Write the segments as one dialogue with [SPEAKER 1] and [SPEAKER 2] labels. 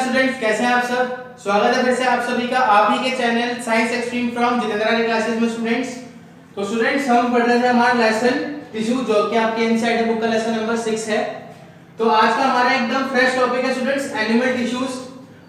[SPEAKER 1] Students, कैसे हैं आप सब। स्वागत है फिर से आप सभी का आप ही के channel science extreme from Jeetendra की क्लासेस में। स्टूडेंट्स हम पढ़ रहे थे हमारा लेसन टिश्यू, जो कि आपके इनसाइड बुक का लेसन नंबर 6 है। तो आज का हमारा एकदम फ्रेश टॉपिक है स्टूडेंट्स, एनिमल टिश्यूज।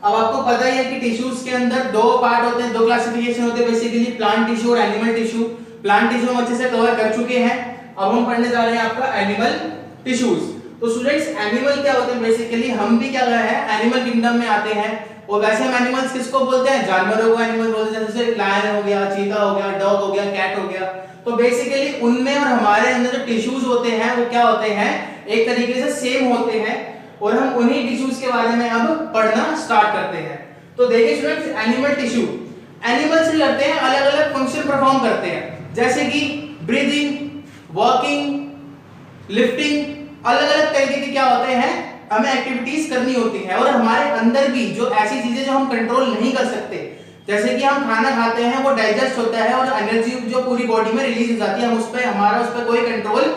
[SPEAKER 1] अब आपको पता ही है कि टिश्यूज के अंदर दो पार्ट होते हैं, दो क्लासिफिकेशन होते हैं बेसिकली, प्लांट टिश्यू और एनिमल टिश्यू। प्लांट टिश्यू हम अच्छे से कवर कर चुके हैं, अब हम पढ़ने जा रहे हैं आपका एनिमल टिश्यूज। तो स्टूडेंट्स एनिमल क्या होते हैं बेसिकली, हम भी क्या गए हैं एनिमल किंगडम में आते हैं। और वैसे हम एनिमल्स किसको बोलते हैं, जानवरों को एनिमल बोलते हैं, जैसे लायन हो गया, चीता हो गया, डॉग हो गया, कैट हो गया। तो बेसिकली उनमें और हमारे अंदर जो टिश्यूज होते हैं वो क्या होते हैं, एक तरीके से सेम होते हैं। और हम उन्हीं टिश्यूज के बारे में अब पढ़ना स्टार्ट करते हैं। तो देखिए स्टूडेंट्स, एनिमल टिश्यू एनिमल्स ही करते हैं, अलग अलग फंक्शन परफॉर्म करते हैं, जैसे कि ब्रीदिंग, वॉकिंग, लिफ्टिंग, अलग अलग तरीके के क्या होते हैं हमें एक्टिविटीज करनी होती है। और हमारे अंदर भी जो ऐसी चीजें जो हम कंट्रोल नहीं कर सकते, जैसे कि हम खाना खाते हैं वो डाइजेस्ट होता है और एनर्जी जो पूरी बॉडी में रिलीज हो जाती है, हम उस पर कोई कंट्रोल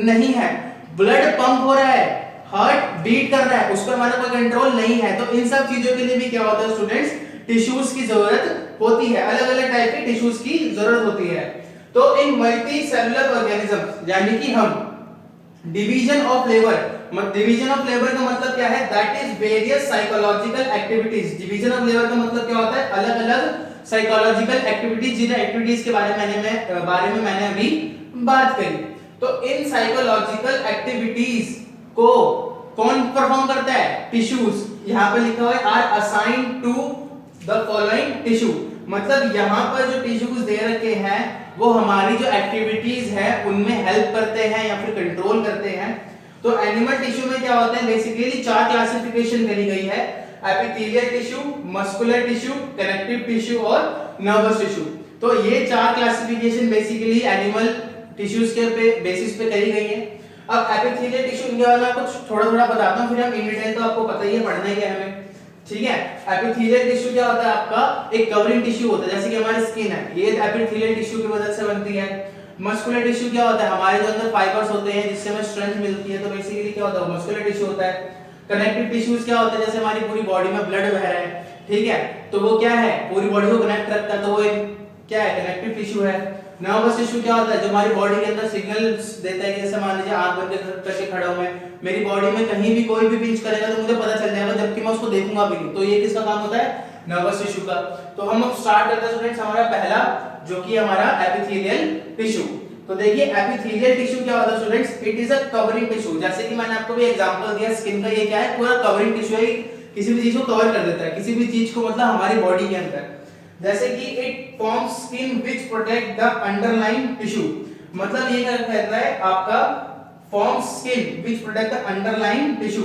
[SPEAKER 1] नहीं है। ब्लड पंप हो रहा है, हार्ट बीट कर रहा है, उस पर हमारा कोई कंट्रोल नहीं है। तो इन सब चीजों के लिए भी क्या होता है स्टूडेंट्स, टिश्यूज की जरूरत होती है, अलग अलग टाइप के टिश्यूज की जरूरत होती है। तो इन मल्टी सेलुलर ऑर्गेनिज्म यानी कि हम division of labour, division of labour का मतलब क्या है, that is various psychological activities. Division of labour का मतलब क्या होता है, अलग अलग साइकोलॉजिकल एक्टिविटीज, जिन एक्टिविटीज के बारे में मैंने अभी बात करी। तो इन साइकोलॉजिकल एक्टिविटीज को कौन परफॉर्म करता है, टिश्यूज। यहां पर लिखा हुआ है are assigned to the following tissue, मतलब यहां पर जो टिश्यूज दे रखे हैं वो हमारी जो एक्टिविटीज है उनमें हेल्प करते हैं या फिर कंट्रोल करते हैं। तो एनिमल टिश्यू में क्या होता है, बेसिकली चार क्लासिफिकेशन करी गई है, epithelial tissue, muscular tissue, connective tissue और नर्वस टिश्यू। तो ये चार क्लासिफिकेशन बेसिकली एनिमल टिश्यूज के बेसिस पे करी गई है। अब एपिथेलियल टिश्यू इनके बारे में कुछ थोड़ा थोड़ा बताता हूं, फिर हम इन डिटेल तो आपको पता ही है, पढ़ना ही है हमें, ठीक है। एपिथेलियल टिश्यू क्या होता है, आपका एक कवरिंग टिश्यू होता है, जैसे कि हमारी स्किन है, ये एपिथेलियल टिश्यू की मदद से बनती है। मस्कुलर टिश्यू क्या होता है, हमारे जो अंदर फाइबर्स होते हैं जिससे हमें स्ट्रेंथ मिलती है, तो बेसिकली क्या होता है, मस्कुलर टिश्यू होता है। कनेक्टिव टिश्यूज क्या होता है, जैसे हमारी पूरी बॉडी में ब्लड बह रहा है, ठीक है, तो वो क्या है, पूरी बॉडी को कनेक्ट रखता है, तो वो क्या है, कनेक्टिव टिश्यू है। नर्वस टिश्यू क्या होता है, जो हमारी बॉडी के अंदर सिग्नल्स देता है कि जैसे मान लीजिए आंख बंद करके खड़ा हूं मैं, मेरी बॉडी में कहीं भी कोई भी पिंच करेगा तो मुझे पता चल जाएगा, जबकि मैं उसको देखूंगा भी नहीं। तो ये किसका काम होता है, नर्वस टिश्यू का। तो हम अब स्टार्ट करते हैं स्टूडेंट्स हमारा पहला, जो कि हमारा एपिथेलियल टिश्यू। तो देखिए एपिथेलियल टिश्यू क्या होता है students, it is a covering tissue. जैसे कि मैंने आपको भी एग्जांपल दिया स्किन का, ये क्या है, पूरा कवरिंग टिश्यू है, किसी भी चीज को कवर कर देता है, किसी भी चीज को, मतलब हमारी बॉडी के अंदर। जैसे कि it forms skin which protect the underlying tissue, मतलब ये क्या कहता है आपका, forms skin which protect the underlying tissue.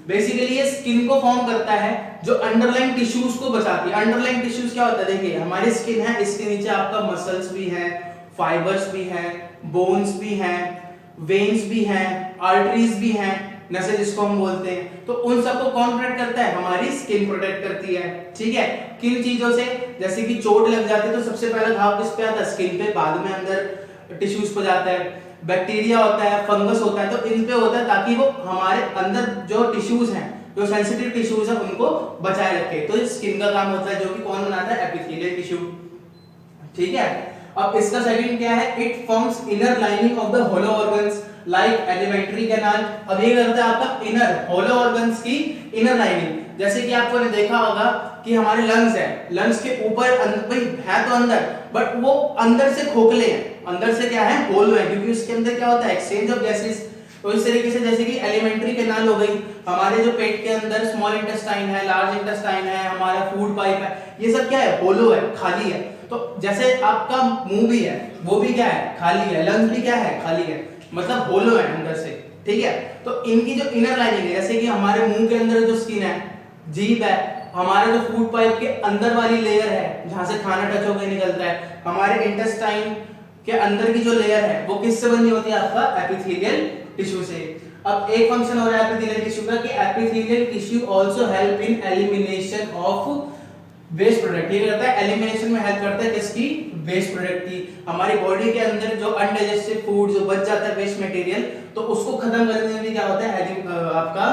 [SPEAKER 1] Basically ये स्किन को फॉर्म करता है जो अंडरलाइंग टिश्यूज को बचाती है। अंडरलाइंग टिश्यूज क्या होता है, देखिए हमारी स्किन है, इसके नीचे आपका मसल्स भी है, फाइबर्स भी हैं, बोन्स भी हैं, वेन्स भी हैं, आर्टरीज भी हैं, नसें जिसको हम बोलते हैं। तो उन सबको कौन प्रोटेक्ट करता है, हमारी स्किन प्रोटेक्ट करती है, ठीक है। किन चीजों से, जैसे कि चोट लग जाती है तो सबसे पहला घाव किस पे आता है, स्किन पे, बाद में अंदर टिश्यूज पे जाता है। बैक्टीरिया होता है, फंगस होता है, तो इन पे होता है ताकि वो हमारे अंदर जो टिश्यूज हैं, जो सेंसिटिव टिश्यूज है, उनको बचाए रखे। तो इस स्किन का काम होता है, जो कि कौन बनाता है, एपिथेलियल टिश्यू, ठीक है। अब इसका सेकंड क्या है, it forms inner lining of the hollow organs like alimentary canal. अब ये करता है आपका इनर, होलो ऑर्गन्स की इनर लाइनिंग। जैसे कि आपको ने देखा होगा कि हमारे लंग्स है, लंग्स के ऊपर भाई है तो अंदर, बट वो अंदर से खोखले हैं, अंदर से क्या है, होलो है, क्योंकि उसके अंदर क्या होता है, एक्सचेंज ऑफ गैसेस। तो इस तरीके से जैसे कि एलिमेंट्री कैनाल हो गई, हमारे जो पेट के अंदर स्मॉल इंटेस्टाइन है, लार्ज इंटेस्टाइन है, हमारा फूड पाइप है, ये सब क्या है, होलो है, खाली है। तो जैसे आपका मुंह भी है, वो भी क्या है, खाली है, लंग्स भी क्या है, खाली है, मतलब होलो है अंदर से, ठीक है। तो इनकी जो इनर लाइनिंग है, जैसे कि हमारे मुंह के अंदर जो स्किन है, जीभ है, हमारे जो फूड पाइप के अंदर वाली लेयर है जहां से खाना टच होकर निकलता है, हमारे इंटेस्टाइन के अंदर की जो लेयर है वो किससे बनी होती है, आपका एपिथेलियल टिश्यू से। अब एक फंक्शन हो रहा है एपिथेलियल टिश्यू का कि epithelial tissue also help in elimination of waste product. ये करता है एलिमिनेशन में हेल्प करता है किसकी, वेस्ट प्रोडक्ट की। हमारी बॉडी के अंदर जो अनडाइजेस्टेड फूड जो बच जाता है, वेस्ट मटेरियल, तो उसको खत्म करने में क्या होता है, आपका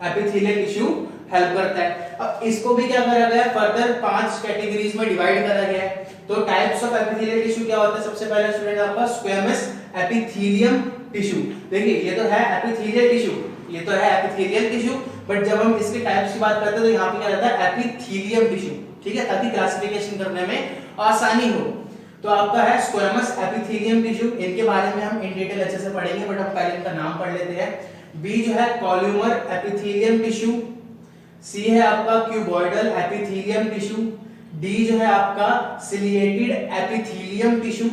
[SPEAKER 1] एपिथेलियल टिश्यू हेल्प करता है। अब इसको भी क्या करा गया है, फर्दर 5 कैटेगरीज में डिवाइड करा गया है। तो टाइप्स ऑफ एपिथेलियल टिश्यू क्या होता है, सबसे पहले स्टूडेंट आपका स्क्वेमस एपिथेलियम टिश्यू। देखिए ये तो है एपिथेलियल टिश्यू, ये तो है एपिथेलियल टिश्यू, बट जब हम इसके टाइप्स की बात करते हैं तो यहाँ पे क्या रहता है एपिथेलियम टिश्यू, ठीक है, ताकि क्लासिफिकेशन करने में आसानी हो। तो आपका है स्क्वेमस एपिथेलियम टिश्यू, इनके बारे में हम इन डिटेल अच्छे से पढ़ेंगे, बट हम पहले इनका नाम पढ़ लेते हैं। बी जो है कॉल्यूमर एपिथेलियम टिश्यू, सी है आपका क्यूबॉइडल एपिथेलियम टिश्यू, डी जो है आपका सिलिएटेड एपिथेलियम टिश्यू,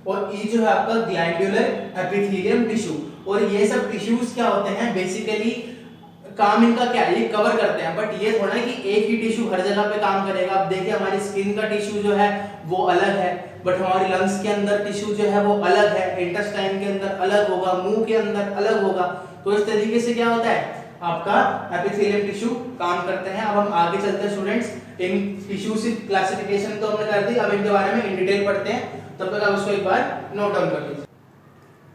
[SPEAKER 1] और ई जो है आपका ग्लैंडुलर एपिथेलियम टिश्यू। और ये सब टिश्यूज क्या होते हैं, बेसिकली काम इनका क्या है, ये कवर करते हैं, बट ये थोड़ा कि एक ही टिश्यू हर जगह पे काम करेगा। अब देखिए हमारी स्किन का टिश्यू जो है वो अलग है, बट हमारी लंग्स के अंदर टिश्यू जो है वो अलग है, इंटेस्टाइन के अंदर अलग होगा, मुंह के अंदर अलग होगा। तो इस तरीके से क्या होता है आपका एपिथेलियम टिश्यू काम करते हैं। अब हम आगे चलते हैं स्टूडेंट्स, इन टिश्यू की क्लासिफिकेशन तो हमने कर दी, अब इनके बारे में इन डिटेल पढ़ते हैं, तब तक आप उसको एक बार नोट डाउन कर लीजिए।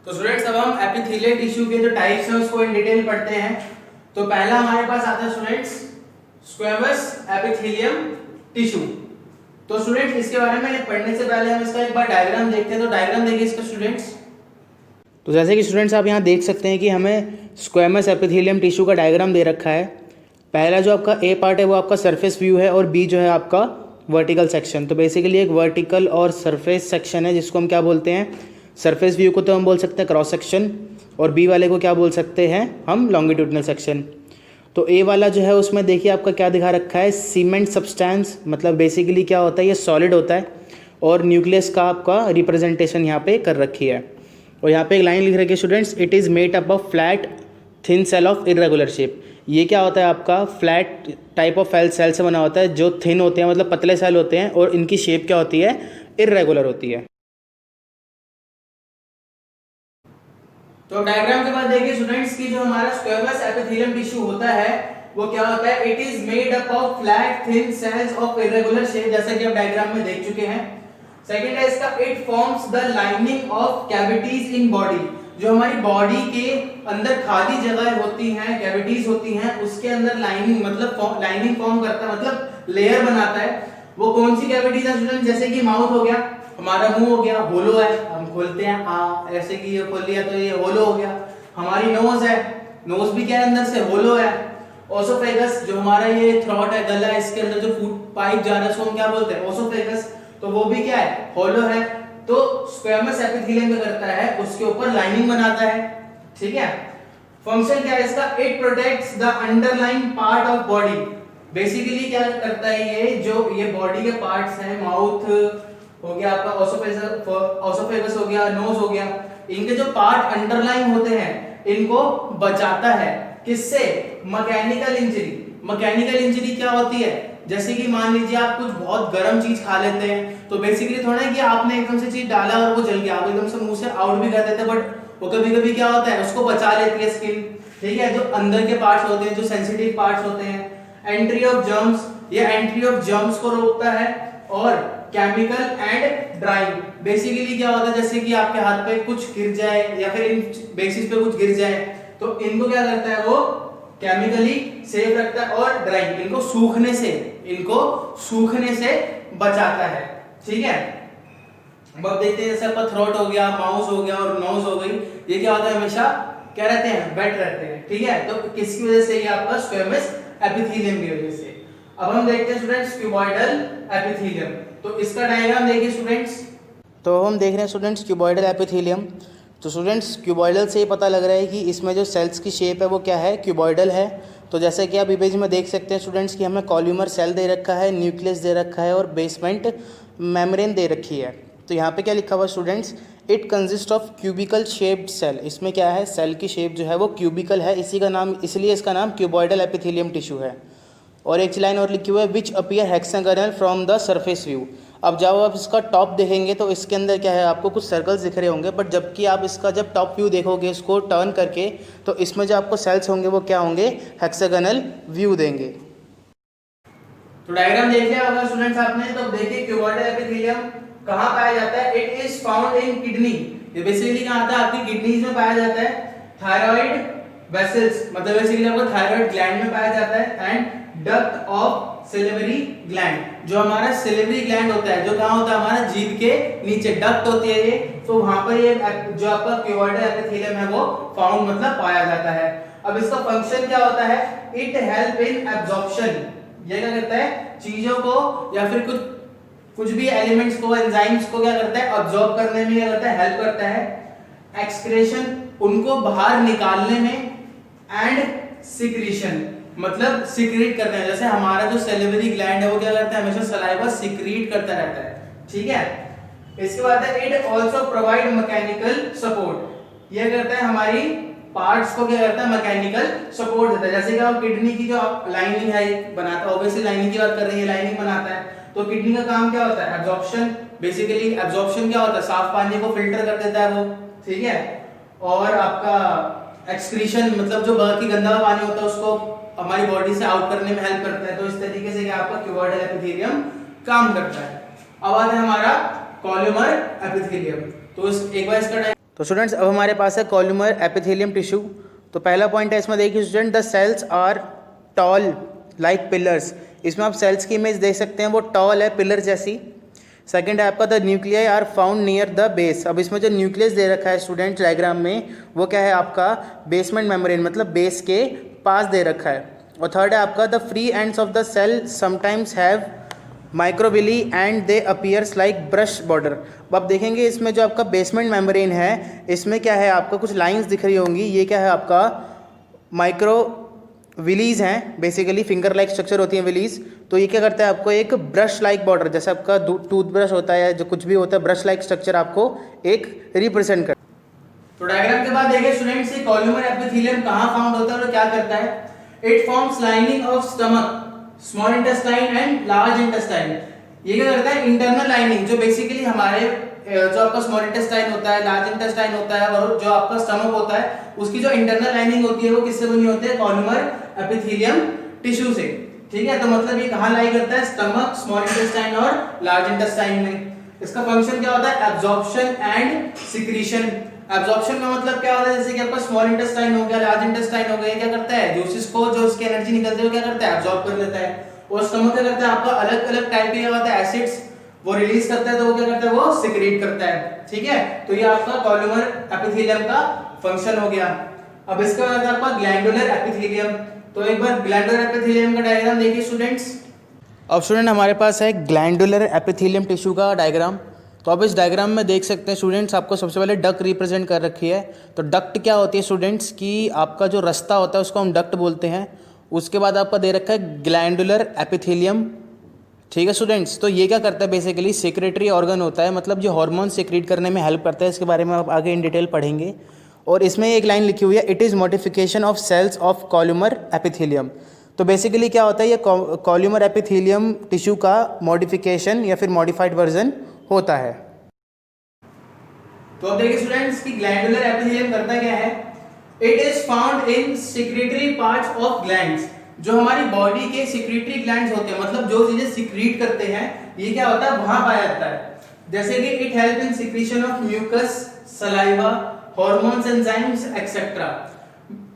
[SPEAKER 1] तो स्टूडेंट्स अब हम एपिथेलियल टिश्यू के जो टाइप्स हैं उसको इन डिटेल पढ़ते हैं। तो पहला हमारे पास आता है स्टूडेंट्स स्क्वेमस एपिथेलियम टिश्यू। तो स्टूडेंट्स इसके बारे में पढ़ने से पहले हम इसका एक बार डायग्राम देखते हैं। तो डायग्राम देखिए इसका स्टूडेंट्स। तो जैसे कि स्टूडेंट्स आप यहाँ देख सकते हैं कि हमें स्क्वेमस एपिथेलियम टिश्यू का डायग्राम दे रखा है। पहला जो आपका ए पार्ट है वो आपका सरफेस व्यू है, और बी जो है आपका वर्टिकल सेक्शन। तो बेसिकली एक वर्टिकल और सरफेस सेक्शन है जिसको हम क्या बोलते हैं, सरफेस व्यू को तो हम बोल सकते हैं क्रॉस सेक्शन, और बी वाले को क्या बोल सकते हैं हम लॉन्गिट्यूडनल सेक्शन। तो ए वाला जो है उसमें देखिए आपका क्या दिखा रखा है, सीमेंट सब्सटेंस, मतलब बेसिकली क्या होता है ये सॉलिड होता है, और न्यूक्लियस का आपका रिप्रेजेंटेशन यहाँ पे कर रखी है। और यहाँ पे एक लाइन लिख रखी है students, it is made up of flat thin cell of irregular shape. ये क्या होता है आपका फ्लैट टाइप ऑफ सेल से बना होता है, जो थिन होते हैं मतलब पतले सेल होते हैं, और इनकी शेप क्या होती है, इरेगुलर होती है। तो डायग्राम के बाद देखिए स्टूडेंट्स की जो हमारा स्क्वेमस एपिथेलियम टिश्यू होता है वो क्या होता है, it is made up of flat thin cells of irregular shape, जैसा कि आप डायग्राम में देख चुके हैं। सेकंड है इसका, it forms the lining of cavities in body. जो हमारी बॉडी के अंदर खाली जगह होती हैं, कैविटीज होती हैं, उसके अंदर लाइनिंग मतलब लाइनिंग फॉर्म करता है, मतलब लेयर बनाता है। वो कौन सी कैविटीज है स्टूडेंट, जैसे कि माउथ हो गया, हमारा मुंह हो गया, होलो है, हम खोलते हैं ऐसे कि ये खोल लिया तो ये होलो हो गया। हमारी नोज है, नोज भी क्या है अंदर से होलो है। ओसोफेगस जो हमारा ये थ्रोट है, गला है, इसके अंदर जो फूड पाइप जा रहा है उसको हम क्या बोलते हैं, ओसोफेगस, तो वो भी क्या है, होलो है। तो स्क्वेमस एपिथेलियम क्या करता है, उसके ऊपर लाइनिंग बनाता है, ठीक है। फंक्शन क्या है इसका, it protects the underlying part of body. Basically क्या करता है ये, जो ये बॉडी के पार्ट्स हैं, माउथ हो गया आपका, ओसोफेगस हो गया, नोज हो गया, इनके जो पार्ट अंडरलाइन होते हैं इनको बचाता है। किससे, मैकेनिकल इंजरी। मैकेनिकल इंजरी क्या होती है, जैसे कि मान लीजिए आप कुछ बहुत गर्म चीज खा लेते हैं, तो बेसिकली थोड़ा है कि आपने एकदम से चीज डाला और वो जल गया, आप एकदम से मुंह से आउट भी कर देते हैं, बट वो कभी कभी क्या होता है उसको बचा लेती है स्किन, ठीक है। जो अंदर के पार्ट्स होते हैं, जो सेंसिटिव पार्ट्स होते हैं, एंट्री ऑफ जर्म्स, ये एंट्री ऑफ जर्म्स को रोकता है। और केमिकल एंड ड्राइंग, बेसिकली क्या होता है, जैसे कि आपके हाथ पे कुछ गिर जाए या फिर इन बेसिस पे कुछ गिर जाए, तो इनको क्या करता है वो केमिकली सेफ रखता है, और ड्राइंग, इनको सूखने से बचाता है, ठीक है। अब देखते हैं जैसे आपका थ्रोट हो गया, माउथ हो गया और नोज हो गई, ये क्या होता है हमेशा क्या रहते हैं, वेट रहते हैं, ठीक है। तो किसकी वजह से, ये आपका स्क्वेमस एपिथेलियम की वजह से। अब हम देखते हैं स्टूडेंट्स क्यूबॉइडल एपिथेलियम। तो इसका डायग्राम देखिए स्टूडेंट्स। तो हम देख रहे हैं स्टूडेंट्स क्यूबॉइडल एपिथेलियम। तो स्टूडेंट्स क्यूबॉइडल से ये पता लग रहा है कि इसमें जो सेल्स की शेप है वो क्या है, क्यूबॉइडल है। तो जैसे कि आप इमेज में देख सकते हैं स्टूडेंट्स कि हमें कॉल्यूमर सेल दे रखा है, न्यूक्लियस दे रखा है, और बेसमेंट मेम्ब्रेन दे रखी है। तो यहाँ पे क्या लिखा हुआ students, it consist of cubical shaped cell. इसमें क्या है, सेल की शेप जो है वो क्यूबिकल है, इसी का नाम, इसलिए इसका नाम क्यूबॉइडल एपिथेलियम टिश्यू है। और एक लाइन और लिखी हुई है, which appear hexagonal from the surface view. अब जब आप इसका टॉप देखेंगे तो इसके अंदर क्या है, आपको कुछ सर्कल्स दिख रहे होंगे, बट जबकि आप इसका जब टॉप व्यू देखोगे इसको टर्न करके, तो इसमें जो आपको सेल्स होंगे वो क्या होंगे, हेक्सागोनल व्यू देंगे। तो डायग्राम देख लिया होगा स्टूडेंट्स आपने। तो देखिए क्यूबॉइडल एपिथेलियम कहाँ पाया जाता है, it is found in kidney. ये बेसिकली कहाँ आता है, आपकी किडनीज में पाया जाता है। थायराइड वेसल्स, मतलब बेसिकली आपको थायराइड ग्लैंड में पाया जाता है, एंड डक्ट ऑफ सिलिवरी ग्लैंड, जो हमारा सिलिवरी ग्लैंड होता है, जो कहाँ होता है हमारा जीभ के नीचे डक्ट होती है ये, तो वहां पर ये जो आपका क्यूबॉइडल एपिथेलियम है वो फाउंड मतलब पाया जाता है। अब इसका फंक्शन क्या होता है, इट हेल्प इन एब्जॉर्प्शन, ये क्या करता है चीजों को या फिर कुछ भी एलिमेंट्स को, एंजाइम्स को क्या करता है अब्सॉर्ब करने में, क्या करता है हेल्प करता है, एक्सक्रेशन उनको बाहर निकालने में, एंड सिक्रीशन मतलब सिक्रीट करते हैं, जैसे हमारा जो सेलिवरी ग्लैंड है वो क्या करता है हमेशा सलाइवा सिक्रीट करता रहता है, ठीक है। इसके बाद है it also provide mechanical support, ये करता है हमारी पार्ट्स को क्या करता है मैकेनिकल सपोर्ट देता है, जैसे कि आप किडनी की जो लाइनिंग है बनाता है, ऑब्वियसली लाइनिंग की बात कर रही है, लाइनिंग बनाता है, तो किडनी का काम क्या होता है एब्जॉर्प्शन, बेसिकली एब्जॉर्प्शन क्या होता है साफ पानी को फिल्टर कर देता है वो, ठीक है। और आपका एक्सक्रीशन मतलब जो बाकी गंदा पानी होता है उसको हमारी बॉडी से आउट करने में हेल्प करता है, तो इस तरीके से क्या आपका क्यूबॉइडल एपिथेलियम काम करता है। अब आता है हमारा कॉलुमर एपिथेलियम, तो एक बार इसका तो स्टूडेंट्स अब हमारे पास है कॉलुमर एपिथेलियम टिश्यू। तो पहला पॉइंट है इसमें देखिए student, the cells are tall like pillars, इसमें आप सेल्स की इमेज देख सकते हैं वो टॉल है पिलर जैसी। सेकंड है आपका the nuclei are found near the base, अब इसमें जो न्यूक्लियस दे रखा है स्टूडेंट डायग्राम में वो क्या है आपका बेसमेंट मेम्ब्रेन मतलब बेस के पास दे रखा है। और थर्ड है आपका the free ends of the cell sometimes have microvilli and they appears like brush border. अब आप देखेंगे इसमें जो आपका बेसमेंट मेम्ब्रेन है इसमें क्या है आपका कुछ लाइंस दिख रही होंगी, ये क्या है आपका माइक्रो विलीज हैं, बेसिकली फिंगर लाइक स्ट्रक्चर होती है विलीज, तो ये क्या करता है आपको एक ब्रश लाइक बॉर्डर, जैसे आपका टूथब्रश होता है जो कुछ भी होता है ब्रश लाइक स्ट्रक्चर आपको एक रिप्रेजेंट कर। तो डायग्राम के बाद देखिए स्टूडेंट्स ये कॉलुमर एपिथेलियम कहाँ फाउंड होता है और क्या करता है, it forms lining of stomach, small intestine and large intestine, ये क्या करता है इंटरनल लाइनिंग, जो बेसिकली हमारे जो आपका स्मॉल इंटेस्टाइन होता है, लार्ज इंटेस्टाइन होता है और जो आपका स्टमक होता है उसकी जो इंटरनल लाइनिंग होती है वो किससे बनी होती है कॉलुमर एपिथेलियम टिश्यू से, ठीक है। तो मतलब ये कहाँ लाई करता है स्टमक, स्मॉल इंटेस्टाइन और लार्ज इंटेस्टाइन में। इसका फंक्शन क्या होता है एब्जॉर्प्शन एंड सिक्रीशन। एब्जॉर्प्शन का मतलब क्या होता है, जैसे कि आपका स्मॉल इंटेस्टाइन हो गया, लार्ज इंटेस्टाइन हो गया, क्या करता है जूसेस को जो उसकी एनर्जी निकलती है वो क्या करता है एब्जॉर्ब कर लेता है, और स्टमक क्या करता है आपका अलग अलग टाइप के क्या होता है एसिड्स वो रिलीज करता है, तो वो क्या करता है वो सिक्रीट करता है, ठीक है। तो ये आपका कॉलुमर एपिथेलियम का फंक्शन हो गया। अब इसके बाद आपका ग्लैंडुलर एपिथेलियम, तो एक बार ग्लैंडुलर एपिथेलियम का डायग्राम देखिए स्टूडेंट्स। अब स्टूडेंट हमारे पास है ग्लैंडुलर एपिथेलियम टिश्यू का डायग्राम। तो अब इस डायग्राम में देख सकते हैं स्टूडेंट्स आपको सबसे पहले डक्ट रिप्रेजेंट कर रखी है। तो डक्ट क्या होती है स्टूडेंट्स की आपका जो रास्ता होता है उसको हम डक्ट बोलते हैं। उसके बाद आपका दे रखा है ग्लैंडुलर एपिथेलियम, ठीक है स्टूडेंट्स। तो ये क्या करता है बेसिकली सेक्रेटरी ऑर्गन होता है, मतलब जो हार्मोन सेक्रेट करने में हेल्प करता है, इसके बारे में आप आगे इन डिटेल पढ़ेंगे। और इसमें एक लाइन लिखी हुई है it is modification of cells of columnar epithelium. तो बेसिकली क्या होता है ये कॉलुमर एपिथेलियम टिश्यू का मॉडिफिकेशन या फिर मॉडिफाइड वर्जन होता है। तो अब देखिए स्टूडेंट्स की ग्लैंडुलर एपिथेलियम करता क्या है, it is found in secretory parts of glands, जो हमारी बॉडी के सिक्रेटरी ग्लैंड्स होते हैं, मतलब जो चीजें सिक्रीट करते हैं ये क्या होता है वहां पाया जाता है। जैसे कि it help in secretion of mucus, saliva, hormones, enzymes etcetera.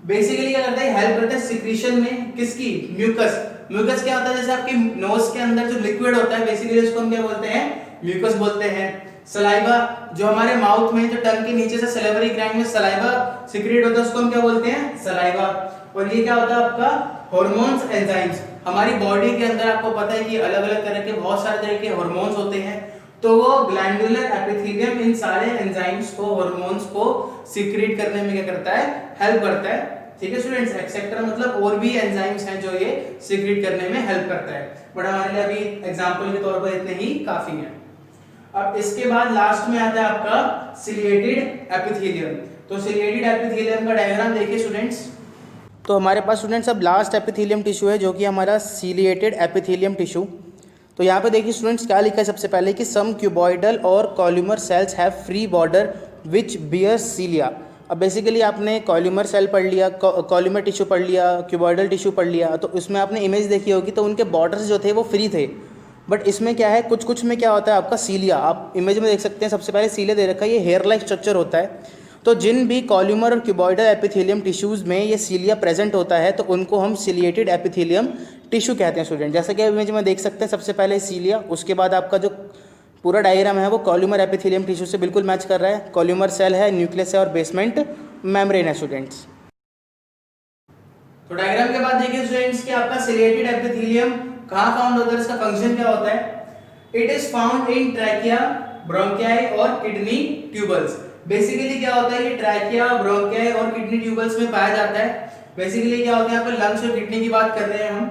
[SPEAKER 1] Basically क्या करता है हेल्प करता है सिक्रीशन में, किसकी म्यूकस। म्यूकस क्या होता है जैसे आपकी नोज के अंदर जो लिक्विड होता है बेसिकली उसको हम क्या बोलते हैं म्यूकस बोलते हैं। सलाइवा जो हमारे माउथ में जो टंग के नीचे से सलाइवरी ग्लैंड में सलाइवा सिक्रेट होता है उसको हम क्या बोलते हैं सलाइवा। और ये क्या होता है आपका हार्मोन्स, एंजाइम्स। हमारी बॉडी के अंदर आपको पता है कि अलग अलग तरह के बहुत सारे तरह के हार्मोन्स होते हैं, तो वो ग्लैंडुलर एपिथेलियम इन सारे एंजाइम्स को, हार्मोन्स को सिक्रेट करने में क्या करता है हेल्प करता है, ठीक है स्टूडेंट्स। एक्सेट्रा मतलब और भी एंजाइम्स हैं जो ये सिक्रेट करने में हेल्प करता है, बट हमारे लिए अभी एग्जांपल के तौर पर इतने ही काफी हैं। अब इसके बाद लास्ट में आता है आपका सिलिएटेड एपिथेलियम। तो सिलिएटेड एपिथेलियम का डायग्राम देखिए स्टूडेंट्स। तो हमारे पास स्टूडेंट्स अब लास्ट एपिथेलियम टिश्यू है जो कि हमारा सिलिएटेड एपिथेलियम टिश्यू। तो यहाँ पे देखिए स्टूडेंट्स क्या लिखा है सबसे पहले कि सम क्यूबॉइडल और columnar cells have free border which bears cilia. अब बेसिकली आपने कॉलुमर सेल पढ़ लिया, कॉलुमर टिश्यू पढ़ लिया, क्यूबॉइडल टिश्यू पढ़ लिया, तो उसमें आपने इमेज देखी होगी तो उनके बॉर्डर्स जो थे वो फ्री थे। बट इसमें क्या है कुछ कुछ में क्या होता है आपका सीलिया, आप इमेज में देख सकते हैं सबसे पहले सीलिया दे रखा है, ये हेयर लाइक स्ट्रक्चर होता है। तो जिन भी कॉलुमर और क्यूबॉइडल एपिथेलियम टिश्यूज़ में ये सीलिया प्रेजेंट होता है तो उनको हम सिलिएटेड एपिथेलियम
[SPEAKER 2] टिश्यू कहते हैं स्टूडेंट। जैसा कि इमेज में देख सकते हैं, सबसे पहले सीलिया, उसके बाद आपका जो पूरा डायग्राम है वो कॉल्यूमर एपिथेलियम टिश्यू से बिल्कुल मैच कर रहा है। कॉल्यूमर सेल है, न्यूक्लियस है और बेसमेंट मेम्ब्रेन है स्टूडेंट्स।
[SPEAKER 1] तो डायग्राम के बाद देखिए स्टूडेंट्स कि आपका सिलिएटेड एपिथेलियम कहाँ फाउंड होता है, इसका फंक्शन क्या होता है। It is found in trachea, bronchi और किडनी ट्यूबल्स। बेसिकली क्या होता है, ये ट्रैकिया, ब्रोंकियाई और किडनी ट्यूबल्स में पाया जाता है। बेसिकली क्या होता है, यहाँ पे लंग्स और किडनी की बात कर रहे हैं हम,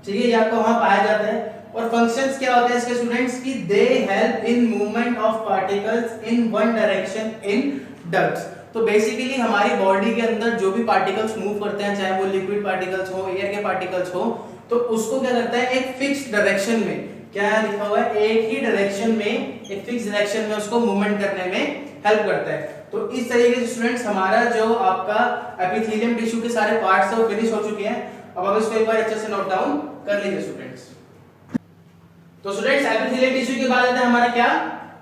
[SPEAKER 1] ठीक है, ये आपको वहां पाया जाता है। और फंक्शंस क्या होते हैं इसके स्टूडेंट्स की, they help in movement of particles in one direction in ducts. तो बेसिकली हमारी बॉडी के अंदर जो भी पार्टिकल्स मूव करते हैं, चाहे वो लिक्विड पार्टिकल्स हो, एयर के पार्टिकल्स हो, तो उसको क्या करता है, एक फिक्स डायरेक्शन में, क्या लिखा हुआ है, एक ही डायरेक्शन में, एक फिक्स डायरेक्शन में उसको मूवमेंट करने में हेल्प करता है। तो इस तरीके से स्टूडेंट्स हमारा जो आपका एपिथेलियम टिश्यू के सारे पार्ट्स हैं वो फिनिश हो चुके हैं। अब हम इसको एक बार अच्छे से नोट डाउन कर लीजिए स्टूडेंट्स। तो स्टूडेंट्स एपिथेलियम टिश्यू के बाद आता है हमारा क्या,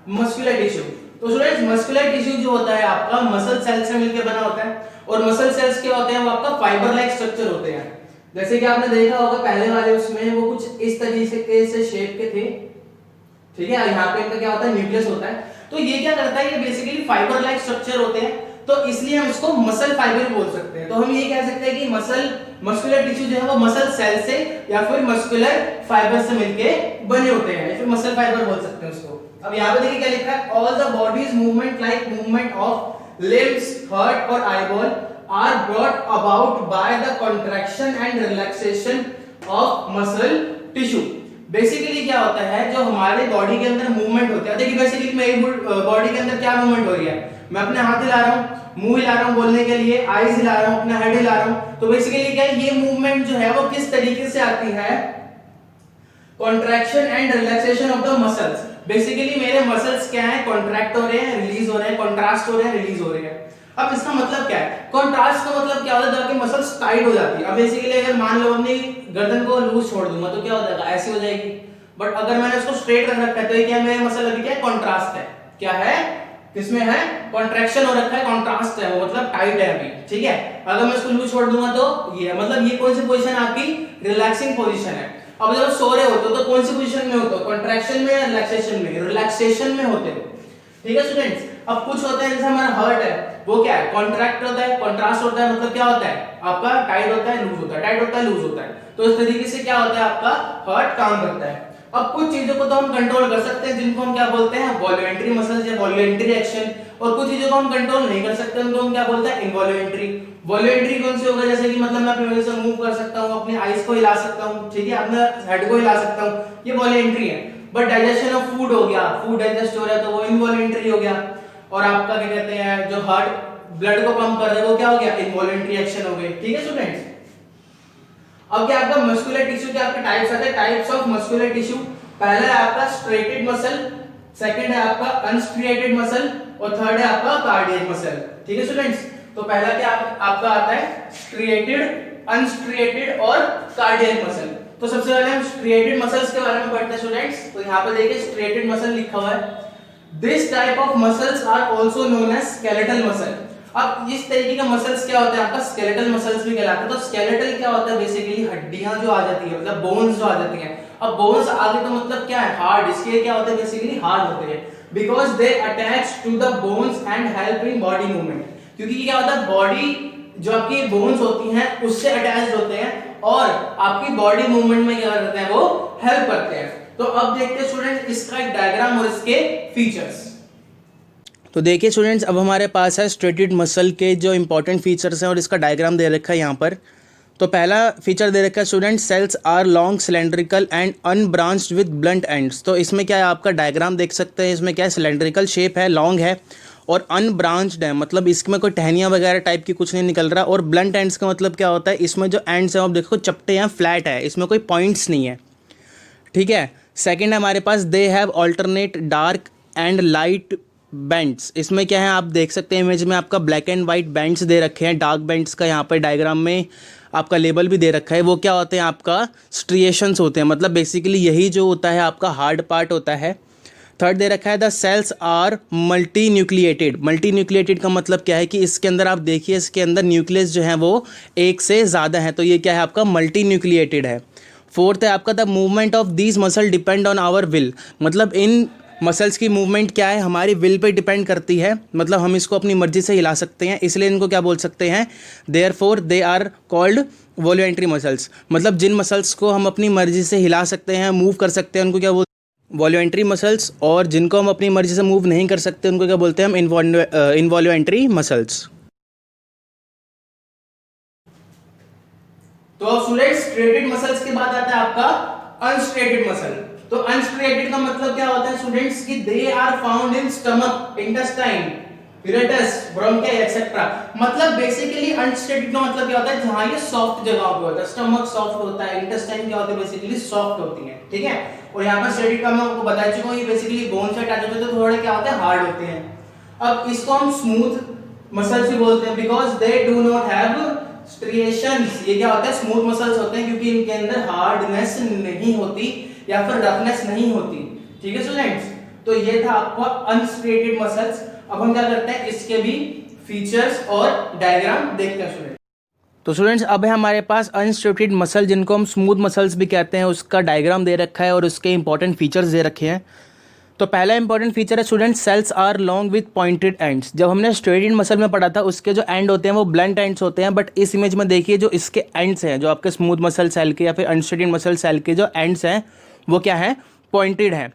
[SPEAKER 1] मस्कुलर टिश्यू। तो स्टूडेंट्स मस्कुलर टिश्यू जो होता है आपका मसल सेल से मिलकर बना होता है, और मसल सेल्स क्या होते हैं, वो आपका फाइबर लाइक स्ट्रक्चर होते हैं। जैसे कि आपने देखा होगा पहले वाले उसमें वो कुछ इस तरीके से शेप के थे, ठीक है, यहाँ पे इनका क्या होता है, न्यूक्लियस होता है। तो ये क्या करता है, ये बेसिकली फाइबर लाइक स्ट्रक्चर होते हैं, तो इसलिए हम इसको मसल फाइबर बोल सकते हैं। तो हम ये कह सकते हैं कि मस्कुलर टिश्यू जो है वो मसल सेल से या फिर मस्कुलर फाइबर से मिलके बने होते हैं, या फिर मसल फाइबर बोल सकते हैं उसको। अब यहाँ पे देखिए क्या लिखा है, all the bodies movement like movement of limbs, heart और eyeball are brought about by the contraction and relaxation of muscle tissue। Basically क्या होता है, जो हमारे बॉडी के अंदर मूवमेंट होती है, देखिए बेसिकली मेरी बॉडी के अंदर क्या मूवमेंट हो रही है, मैं अपने हाथ हिला रहा हूँ, मुंह हिला रहा हूँ बोलने के लिए, आईज हिला रहा हूँ, अपना हेड हिला रहा हूँ। तो बेसिकली क्या है, ये मूवमेंट जो है वो किस तरीके से आती है, contraction and relaxation of the muscles. Basically मेरे मसल्स क्या है, कॉन्ट्रैक्ट हो रहे हैं, रिलीज हो रहे हैं, कॉन्ट्रास्ट हो रहे हैं, रिलीज हो रहे हैं। अब इसका मतलब क्या है, कॉन्ट्रास्ट का मतलब क्या होता है, आपकी मसल्स टाइट हो जाती है। अब बेसिकली अगर मान लो अपनी गर्दन को लूज छोड़ दूंगा तो क्या हो जाएगा, ऐसी हो जाएगी। बट अगर मैंने उसको स्ट्रेट रख रखा है तो ये क्या, मेरे मसल अभी क्या है, कॉन्ट्रास्ट है, क्या है, किसमें है, कॉन्ट्रैक्शन हो रखा है, कॉन्ट्रास्ट है, वो मतलब टाइट है अभी, ठीक है। अगर मैं इसको लूज छोड़ दूंगा तो ये मतलब ये कौन सी पोजीशन आपकी, रिलैक्सिंग पोजीशन है। अब जब सो रहे होते हो तो कौन सी पोजीशन में होते हो, कॉन्ट्रैक्शन में या रिलैक्सेशन में, रिलैक्सेशन में होते हो, ठीक है स्टूडेंट्स। अब कुछ होता है जैसे हमारा हार्ट है, वो क्या है, कॉन्ट्रैक्ट होता है, कॉन्ट्रास्ट होता है, मतलब क्या होता है आपका, टाइट होता है, लूज होता है, टाइट होता है, लूज होता है। तो इस तरीके से क्या होता है, आपका हार्ट काम करता है। अब कुछ चीजों को तो हम कंट्रोल कर सकते हैं, जिनको हम क्या बोलते हैं, वॉल्यूंटरी मसल्स या वॉल्यूंटरी एक्शन, और कुछ चीजों को हम कंट्रोल नहीं कर सकते, उनको हम क्या बोलते हैं, इनवॉल्यूंटरी। वॉल्यूंटरी कौन सी होगा, जैसे कि मतलब मैं अपनी वजह से मूव कर सकता हूँ, अपनी आईज को हिला सकता हूँ, ठीक है, अपने हेड को हिला सकता हूँ, ये वॉल्यूंटरी है। बट डाइजेशन ऑफ फूड हो गया, फूड डाइजेस्ट हो रहा है तो वो इनवॉल्यूंटरी हो गया। और आपका क्या कहते हैं, जो हार्ट ब्लड को पंप कर रहा है वो क्या हो गया, इनवॉल्यूंटरी एक्शन हो गई, ठीक है स्टूडेंट्स। अब क्या आपका मस्कुलर टिश्यू के आपके टाइप्स आते हैं, टाइप्स ऑफ मस्कुलर टिश्यू। पहला है आपका स्ट्रेटेड मसल, सेकंड है आपका अनस्ट्रेटेड मसल, और थर्ड है आपका कार्डियक मसल, ठीक है स्टूडेंट्स। तो पहला क्या आपका आता है, स्ट्रेटेड, अनस्ट्रेटेड और कार्डियक मसल। तो सबसे पहले हम स्ट्रेटेड मसल्स के बारे में पढ़ते हैं स्टूडेंट्स। तो यहाँ पे देखिए स्ट्रेटेड मसल लिखा हुआ है, this type of muscles are also known as skeletal muscle. अब इस तरीके का मसल्स क्या होते हैं, आपका स्केलेटल मसल्स भी कहलाते हैं। तो स्केलेटल क्या होता है, बेसिकली हड्डियां जो आ जाती है, मतलब बोन्स जो आ जाती हैं। अब बोन्स आगे तो मतलब क्या है, हार्ड, इसके क्या होते हैं, बेसिकली हार्ड होते हैं, because they attach to the bones and help in body movement. क्योंकि क्या होता है, बॉडी जो आपकी बोन्स होती हैं उससे अटैच्ड होते हैं और आपकी बॉडी मूवमेंट में क्या करते हैं, वो हेल्प करते हैं। तो अब देखते हैं स्टूडेंट्स इसका एक डायग्राम और इसके फीचर्स।
[SPEAKER 2] तो देखिए स्टूडेंट्स, अब हमारे पास है स्ट्रेटेड मसल के जो इंपॉर्टेंट फीचर्स हैं और इसका डायग्राम दे रखा है यहाँ पर। तो पहला फीचर दे रखा है student, cells are long cylindrical and unbranched with blunt ends. तो इसमें क्या है, आपका डायग्राम देख सकते हैं, इसमें क्या है, सिलेंड्रिकल शेप है, लॉन्ग है और अनब्रांच्ड है, मतलब इसमें कोई टहनियाँ वगैरह टाइप की कुछ नहीं निकल रहा। और ब्लंट एंड्स का मतलब क्या होता है, इसमें जो एंड्स हैं आप देखो चपटे हैं, फ्लैट है, इसमें कोई पॉइंट्स नहीं है, ठीक है। सेकेंड है हमारे पास, they have alternate dark and light bands. इसमें क्या है, आप देख सकते हैं इमेज में आपका ब्लैक एंड वाइट बैंड्स दे रखे हैं, डार्क बैंड्स का यहाँ पर डायग्राम में आपका लेबल भी दे रखा है। वो क्या होते हैं, आपका स्ट्रिएशंस होते हैं, मतलब बेसिकली यही जो होता है आपका हार्ड पार्ट होता है। थर्ड दे रखा है, the cells are multi nucleated. Multi nucleated का मतलब क्या है कि इसके अंदर आप देखिए, इसके अंदर न्यूक्लियस जो है वो एक से ज़्यादा है, तो ये क्या है, आपका मल्टी न्यूक्लिएटेड है। फोर्थ है आपका the movement of these muscle depend on our will, मतलब इन मसल्स की मूवमेंट क्या है हमारी विल पे डिपेंड करती है, मतलब हम इसको अपनी मर्जी से हिला सकते हैं, इसलिए इनको क्या बोल सकते हैं, therefore they are called voluntary muscles, मतलब जिन मसल्स को हम अपनी मर्जी से हिला सकते हैं, मूव कर सकते हैं, उनको क्या बोलते हैं वॉल्यूमेंट्री मसल्स, और जिनको हम अपनी मर्जी से मूव नहीं कर सकते उनको क्या बोलते हैं हम इनवॉल्यूमेंट्री मसल्स।
[SPEAKER 1] तो स्टूडेंट्स स्ट्रेटेड मसल्स के बाद आता है आपका अनस्ट्रेटेड मसल। तो अनस्ट्रेटेड का मतलब क्या होता है स्टूडेंट्स कि they are found in stomach, intestine, यूरेटस, ब्रोंकिया एक्सेट्रा। मतलब बेसिकली अनस्ट्रेटेड का मतलब क्या होता है जहां ये सॉफ्ट जगह पे होता है, स्टमक सॉफ्ट होता है, इंटेस्टाइन क्या होते हैं बेसिकली सॉफ्ट होती है, ठीक है। और यहाँ पर स्ट्रेटेड का मैं आपको बता चुका हूं ये बेसिकली बोन से अटैच होते हैं तो थोड़े क्या होते हैं हार्ड होते हैं। अब इसको हम स्मूथ मसल्स भी बोलते हैं because they do not have striations. ये क्या होता है स्मूथ मसल्स होते हैं क्योंकि इनके अंदर हार्डनेस नहीं होती या फिर रफनेस नहीं होती, ठीक है स्टूडेंट्स। तो ये था आपका अनस्ट्रेटेड मसल्स। अब हम क्या करते हैं इसके भी फीचर्स और डायग्राम देखते हैं स्टूडेंट।
[SPEAKER 2] तो स्टूडेंट्स अब है हमारे पास अनस्ट्रेटेड मसल जिनको हम स्मूथ मसल्स भी कहते हैं, उसका डायग्राम दे रखा है और उसके इंपॉर्टेंट फीचर्स दे रखे हैं। तो पहला इंपॉर्टेंट फीचर है student cells are long with pointed ends. जब हमने स्ट्रेटेड मसल में पढ़ा था उसके जो एंड होते हैं वो ब्लंट एंड्स होते हैं, बट इस इमेज में देखिए जो इसके एंड्स हैं, जो आपके स्मूथ मसल सेल के या फिर अनस्ट्रेटेड मसल सेल के जो एंड्स हैं वो क्या है, पॉइंटेड है।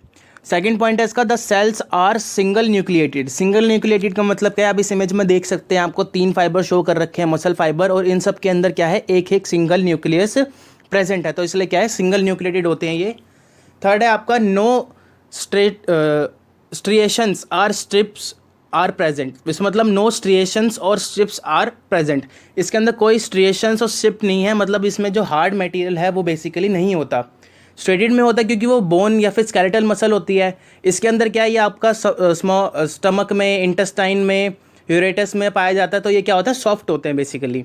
[SPEAKER 2] सेकंड पॉइंट है इसका the cells are single nucleated. Single nucleated का मतलब क्या है, आप इस इमेज में देख सकते हैं आपको 3 फाइबर शो कर रखे हैं मसल फाइबर, और इन सब के अंदर क्या है एक एक सिंगल न्यूक्लियस प्रेजेंट है, तो इसलिए क्या है सिंगल न्यूक्लिएटेड होते हैं ये। थर्ड है आपका no striations or stripes are present. इस मतलब नो स्ट्रिएशंस और स्ट्रिप्स आर प्रेजेंट, इसके अंदर कोई स्ट्रिएशंस और स्ट्रिप नहीं है, मतलब इसमें जो हार्ड मटेरियल है वो बेसिकली नहीं होता। स्ट्रेटेड में होता है क्योंकि वो बोन या फिर स्केलेटल मसल होती है। इसके अंदर क्या है ये आपका स्टमक में, इंटेस्टाइन में, यूरेटस में पाया जाता है, तो ये क्या होता है सॉफ्ट होते हैं बेसिकली।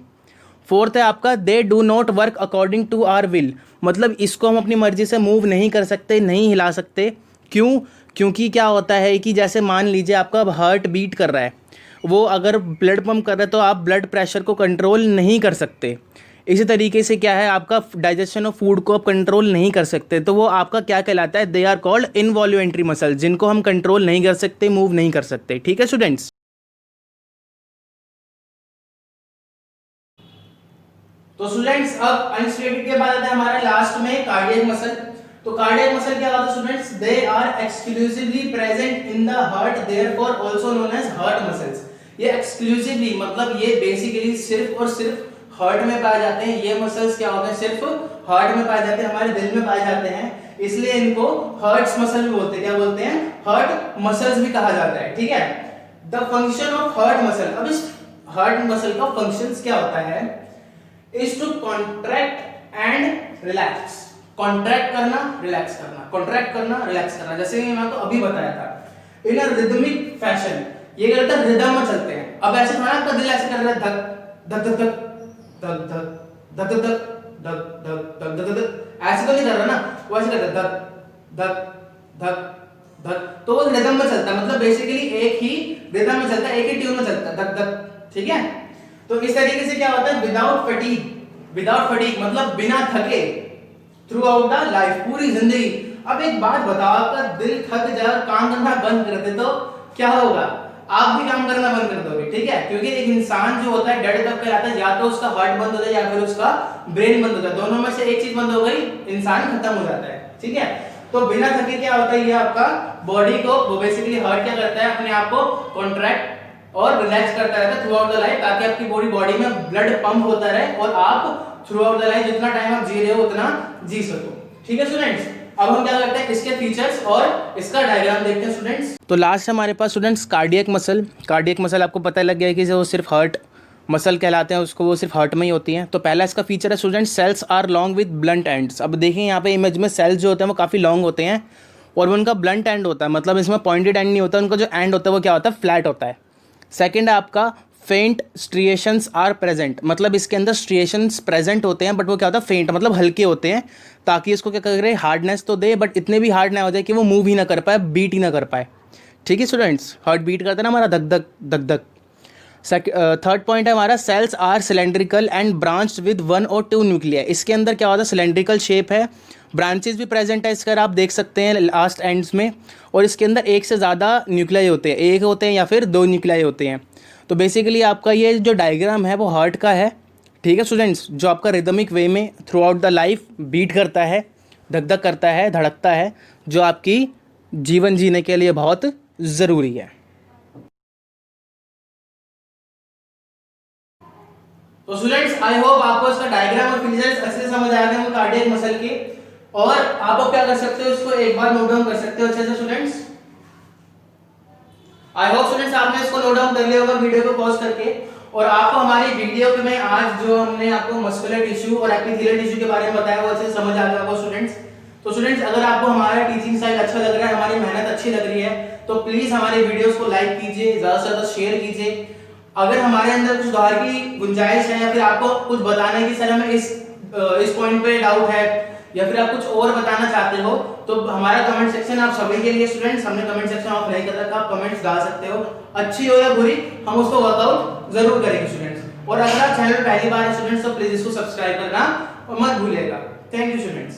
[SPEAKER 2] फोर्थ है आपका they do not work according to our will, मतलब इसको हम अपनी मर्जी से मूव नहीं कर सकते, नहीं हिला सकते। क्यों? क्योंकि क्या होता है कि जैसे मान लीजिए आपका हार्ट बीट कर रहा है, वो अगर ब्लड पंप कर रहा है तो आप ब्लड प्रेशर को कंट्रोल नहीं कर सकते। इसी तरीके से क्या है आपका डाइजेशन ऑफ फूड को आप कंट्रोल नहीं कर सकते, तो वो आपका क्या कहलाता है, दे आर कॉल्ड इनवॉल्यूमेंट्री मसल, जिनको हम कंट्रोल नहीं कर सकते, मूव नहीं कर सकते, ठीक है स्टूडेंट्स।
[SPEAKER 1] तो स्टूडेंट्स अब अनस्ट्रेटेड के बाद आता है हमारा लास्ट में कार्डियक मसल। तो कार्डियक मसल क्या होता है students, they are exclusively present in the heart, therefore also known as heart muscles. ये एक्सक्लूसिवली मतलब ये बेसिकली सिर्फ और सिर्फ हार्ट में पाए जाते हैं। ये मसल्स क्या होते हैं सिर्फ हार्ट में पाए जाते हैं, हमारे दिल में पाए जाते हैं, इसलिए इनको हार्ट मसल भी बोलते हैं। क्या बोलते हैं, हार्ट मसल्स भी कहा जाता है, ठीक है। The function of heart muscle, अब इस हार्ट मसल का फंक्शंस क्या होता है, is to contract and relax. Contract करना, रिलैक्स करना, कॉन्ट्रैक्ट करना, रिलैक्स करना, जैसे मैं आपको अभी बताया था इन अ रिदमिक फैशन। ये क्या करता है, रिदम में चलते हैं। अब ऐसे थोड़ा आपका दिल ऐसे कर रहा है धक धक धक धक धक धक धक धक धक धक धक धक, ऐसे तो नहीं कर रहा ना, वो ऐसे करता है धक धक धक धक, तो वो रिदम में चलता है, मतलब बेसिकली एक ही रिदम में चलता है, एक ही ट्यून में चलता है धक धक, ठीक है। तो इस तरीके से क्या होता है, विदाउट फटीग मतलब बिना थके, थ्रू आउट द लाइफ, पूरी जिंदगी। अब एक बात बताओ, आपका दिल थक जाए, काम करना बंद कर दे तो क्या होगा, आप भी काम करना बंद कर दोगे, ठीक है। क्योंकि एक इंसान जो होता है डेड तब कहलाता है, या तो उसका हार्ट बंद हो जाए या फिर उसका ब्रेन बंद हो जाए, दोनों में से एक चीज बंद हो गई, इंसान खत्म हो जाता है, ठीक है। तो बिना थके क्या होता है, ये आपका बॉडी को, वो बेसिकली हार्ट क्या करता है, अपने आप को कॉन्ट्रैक्ट और रिलैक्स करता रहता है थ्रू आउट द लाइफ, ताकि आपकी बॉडी में ब्लड पंप होता रहे और आप थ्रू आउट द लाइफ जितना टाइम आप जी रहे हो उतना जी सको, ठीक है स्टूडेंट्स। अब हम क्या करते हैं, इसके फीचर्स और इसका डायग्राम देखते हैं स्टूडेंट्स।
[SPEAKER 2] तो लास्ट हमारे पास students cardiac muscle. Cardiac muscle आपको पता लग गया है कि जो सिर्फ हार्ट मसल कहलाते हैं, उसको वो सिर्फ हार्ट में ही होती हैं। तो पहला इसका फीचर है students, cells are long with blunt ends. अब देखिए यहाँ पे इमेज में सेल्स जो होते हैं वो काफ़ी लॉन्ग होते हैं और उनका ब्लंट एंड होता है, मतलब इसमें पॉइंटेड एंड नहीं होता, उनका जो एंड होता है वो क्या होता है, फ्लैट होता है। सेकेंड है आपका फेंट स्ट्रिएशंस आर प्रेजेंट, मतलब इसके अंदर स्ट्रिएशंस प्रेजेंट होते हैं, बट वो क्या होता है फेंट, मतलब हल्के होते हैं, ताकि इसको क्या करे, हार्डनेस तो दे बट इतने भी हार्ड ना हो जाए कि वो मूव ही ना कर पाए, बीट ही ना कर पाए, ठीक है स्टूडेंट्स। हार्ट बीट करता है ना हमारा, धक धक धक धक। थर्ड पॉइंट है हमारा cells are cylindrical and branched with 1 और 2 न्यूक्लिया। इसके अंदर क्या होता है, सिलेंड्रिकल शेप है, ब्रांचेस भी प्रेजेंट है इसका, आप देख सकते हैं लास्ट एंड्स में, और इसके अंदर एक से ज़्यादा न्यूक्लियाई होते हैं, एक होते हैं या फिर 2 न्यूक्लियाई होते हैं। तो बेसिकली आपका ये जो डायग्राम है वो हार्ट का है, ठीक है स्टूडेंट्स, जो आपका रिदमिक वे में throughout the life beat करता है, धक धक करता है, धड़कता है, जो आपकी जीवन जीने के लिए बहुत ज़रूरी है।
[SPEAKER 1] तो स्टूडेंट्स आई होप आपको इसका डायग्राम और फीचर्स अच्छे से समझ आ गए होंगे कार्डियक मसल के, और आप अब क्या कर सकते हो, इसको एक बार नोट डाउन कर सकते हो अच्छे से स्टूडेंट्स। आई होप स्टूडेंट्स आपने इसको नोट डाउन कर लिया होगा वीडियो को पॉज करके, और आपको हमारी वीडियो में आज जो हमने आपको मस्कुलर टिश्यू और एपिथेलियल टिश्यू के बारे में बताया वो अच्छे से समझ आ गया होगा स्टूडेंट्स। तो स्टूडेंट्स अगर आपको हमारा टीचिंग स्टाइल अच्छा लग रहा है, हमारी मेहनत अच्छी लग रही है, तो प्लीज हमारे वीडियोस को लाइक कीजिए, ज्यादा से ज्यादा शेयर कीजिए। अगर हमारे अंदर कुछ सुधार की गुंजाइश है या फिर आपको कुछ बताना है कि सर हमें इस पॉइंट पे डाउट है या फिर आप कुछ और बताना चाहते हो, तो हमारा कमेंट सेक्शन आप सभी के लिए स्टूडेंट्स, हमने कमेंट सेक्शन ऑफ नहीं कर रखा, आप कमेंट्स डाल सकते हो, अच्छी हो या बुरी हम उसको वर्कआउट जरूर करेंगे स्टूडेंट्स। और अगर आप चैनल पर पहली बार है स्टूडेंट्स तो प्लीज इसको सब्सक्राइब करना और मत भूलिएगा। Thank you students.